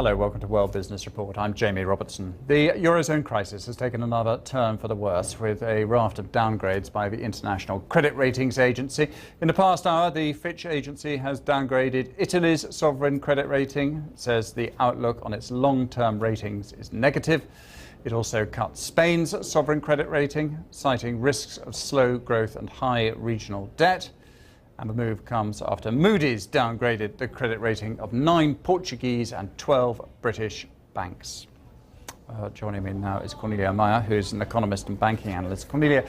Hello, welcome to World Business Report. I'm Jamie Robertson. The Eurozone crisis has taken another turn for the worse, with a raft of downgrades by the International Credit Ratings Agency. In the past hour, the Fitch agency has downgraded Italy's sovereign credit rating. It says the outlook on its long-term ratings is negative. It also cut Spain's sovereign credit rating, citing risks of slow growth and high regional debt. And the move comes after Moody's downgraded the credit rating of 9 Portuguese and 12 British banks. Joining me now is Cornelia Meyer, who's an economist and banking analyst. Cornelia,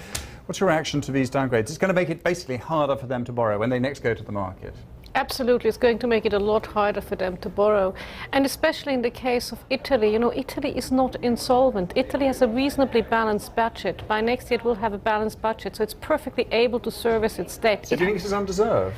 what's your reaction to these downgrades? It's going to make it basically harder for them to borrow when they next go to the market. Absolutely, it's going to make it a lot harder for them to borrow. And especially in the case of Italy, Italy is not insolvent. Italy has a reasonably balanced budget. By next year it will have a balanced budget, so it's perfectly able to service its debt. So do you think this is undeserved?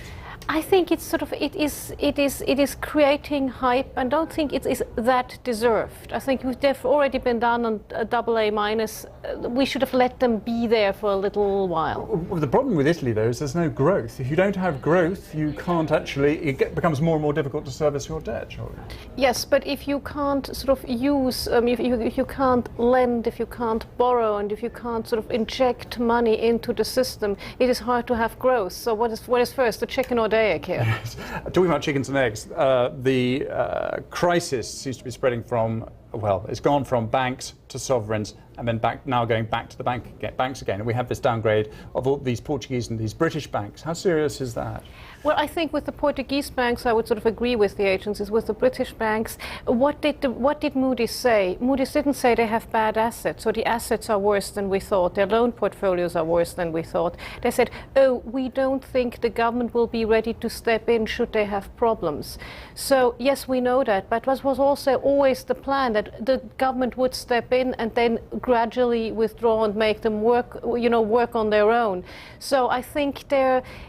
I think it's it is creating hype, and don't think it is that deserved. I think they've already been done on a AA-. We should have let them be there for a little while. Well, the problem with Italy, though, is there's no growth. If you don't have growth, you can't actually. It becomes more and more difficult to service your debt, surely. Yes, but if you can't use, if you can't lend, if you can't borrow, and if you can't inject money into the system, it is hard to have growth. So what is first, the chicken or the egg here? Yes. Talking about chickens and eggs, the crisis seems to be spreading from, well, it's gone from banks to sovereigns and then now going back to the banks again. And we have this downgrade of all these Portuguese and these British banks. How serious is that? Well, I think with the Portuguese banks, I would agree with the agencies. With the British banks, what did Moody's say? Moody's didn't say they have bad assets, so the assets are worse than we thought. Their loan portfolios are worse than we thought. They said, oh, we don't think the government will be ready to step in should they have problems. So yes, we know that, but it was also always the plan that the government would step in and then gradually withdraw and make them work on their own. So I think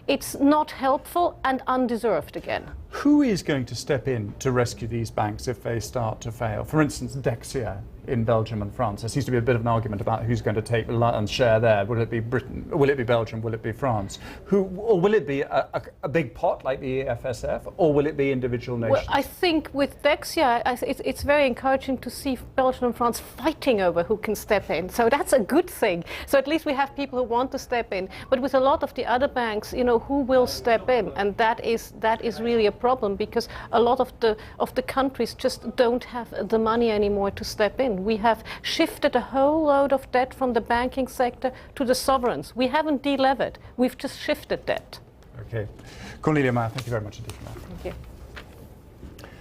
it's not helpful and undeserved again. Who is going to step in to rescue these banks if they start to fail? For instance, Dexia in Belgium and France. There seems to be a bit of an argument about who's going to take the lion's share there. Will it be Britain? Will it be Belgium? Will it be France? Or will it be a big pot like the EFSF? Or will it be individual nations? Well, I think with Dexia, it's very encouraging to see Belgium and France fighting over who can step in. So that's a good thing. So at least we have people who want to step in. But with a lot of the other banks, who will step in? And that is really a problem, because a lot of the countries just don't have the money anymore to step in. We have shifted a whole load of debt from the banking sector to the sovereigns. We haven't delevered, we've just shifted debt. Okay. Cornelia Meyer, thank you very much indeed for that. Thank you.